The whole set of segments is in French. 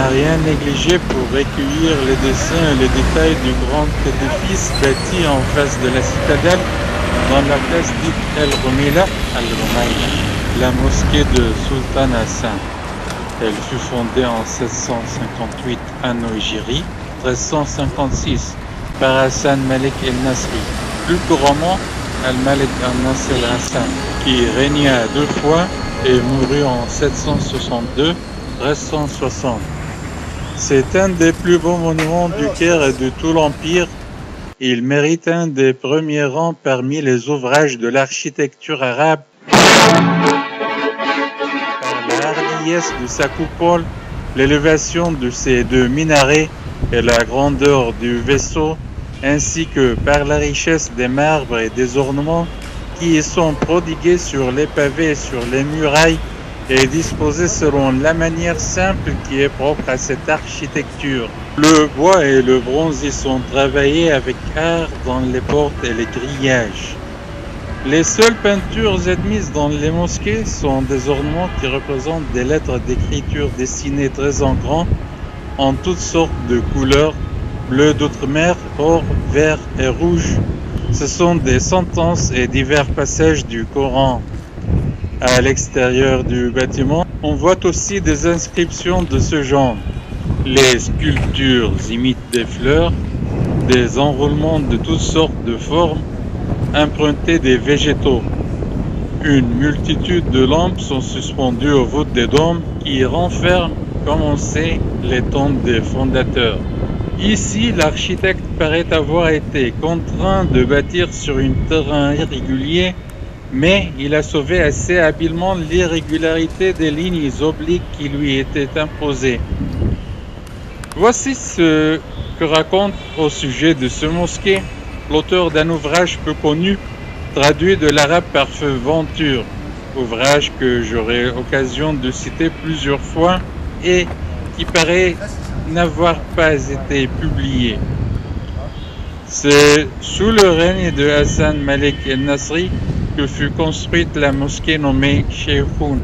n'a rien négligé pour recueillir les dessins et les détails du grand édifice bâti en face de la citadelle, dans la place dite El Rumeila, la mosquée de Sultan Hassan. Elle fut fondée en 758 anno Hijri, 1356 par Hassan Malik el-Nasri, plus couramment Al-Malik al-Nasr al-Hassan, qui régna 2 fois et mourut en 762, 1360. C'est un des plus beaux monuments du Caire et de tout l'Empire. Il mérite un des premiers rangs parmi les ouvrages de l'architecture arabe par la hardiesse de sa coupole, l'élévation de ses 2 minarets et la grandeur du vaisseau, ainsi que par la richesse des marbres et des ornements qui y sont prodigués sur les pavés et sur les murailles et disposés selon la manière simple qui est propre à cette architecture. Le bois et le bronze y sont travaillés avec art dans les portes et les grillages. Les seules peintures admises dans les mosquées sont des ornements qui représentent des lettres d'écriture dessinées très en grand, en toutes sortes de couleurs, bleu d'outre-mer, or, vert et rouge. Ce sont des sentences et divers passages du Coran. À l'extérieur du bâtiment, on voit aussi des inscriptions de ce genre. Les sculptures imitent des fleurs, des enroulements de toutes sortes de formes, empruntés des végétaux. Une multitude de lampes sont suspendues aux voûtes des dômes qui renferment, comme on sait, les tombes des fondateurs. Ici, l'architecte paraît avoir été contraint de bâtir sur un terrain irrégulier, mais il a sauvé assez habilement l'irrégularité des lignes obliques qui lui étaient imposées. Voici ce que raconte au sujet de ce mosquée l'auteur d'un ouvrage peu connu, traduit de l'arabe par Feu Venture, ouvrage que j'aurai occasion de citer plusieurs fois et qui paraît n'avoir pas été publié. C'est sous le règne de Hassan Malik el-Nasri que fut construite la mosquée nommée Cheikhoun,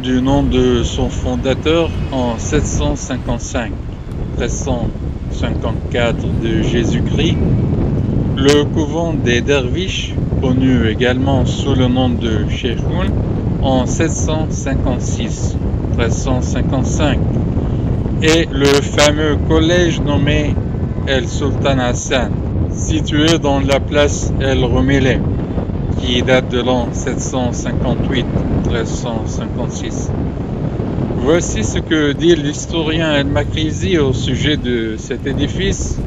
du nom de son fondateur en 755, 1354 de Jésus-Christ. Le couvent des Derviches, connu également sous le nom de Cheikhoun, en 756, 1355, et le fameux collège nommé El Sultan Hassan, situé dans la place El Rumeila, qui date de l'an 758-1356. Voici ce que dit l'historien El-Makrizi au sujet de cet édifice.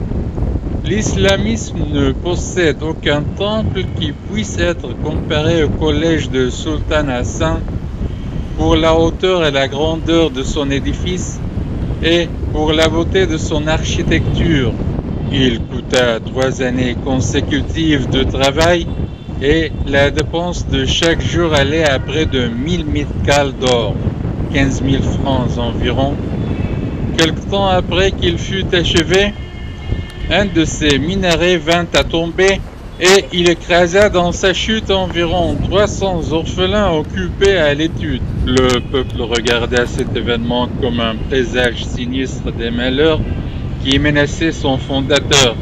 L'islamisme ne possède aucun temple qui puisse être comparé au collège de Sultan Hassan pour la hauteur et la grandeur de son édifice et pour la beauté de son architecture. Il coûta 3 années consécutives de travail et la dépense de chaque jour allait à près de 1000 mitkals d'or, 15 000 francs environ. Quelque temps après qu'il fut achevé, un de ses minarets vint à tomber et il écrasa dans sa chute environ 300 orphelins occupés à l'étude. Le peuple regarda cet événement comme un présage sinistre des malheurs qui menaçaient son fondateur.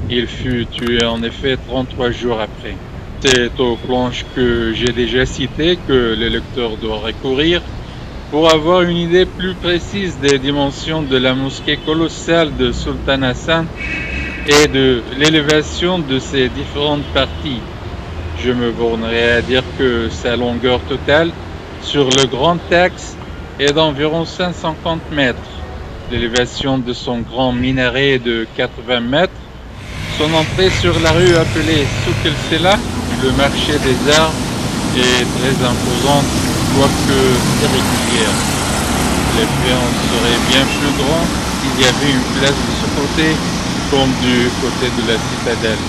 Il fut tué en effet 33 jours après. C'est aux planches que j'ai déjà citées que le lecteur doit recourir pour avoir une idée plus précise des dimensions de la mosquée colossale de Sultan Hassan et de l'élévation de ses différentes parties. Je me bornerai à dire que sa longueur totale sur le grand axe est d'environ 150 mètres. L'élévation de son grand minaret est de 80 mètres. Son entrée sur la rue appelée Souk el-Sela, le marché des arts, est très imposante, quoique irrégulière. L'effet en serait bien plus grand s'il y avait une place de ce côté comme du côté de la citadelle.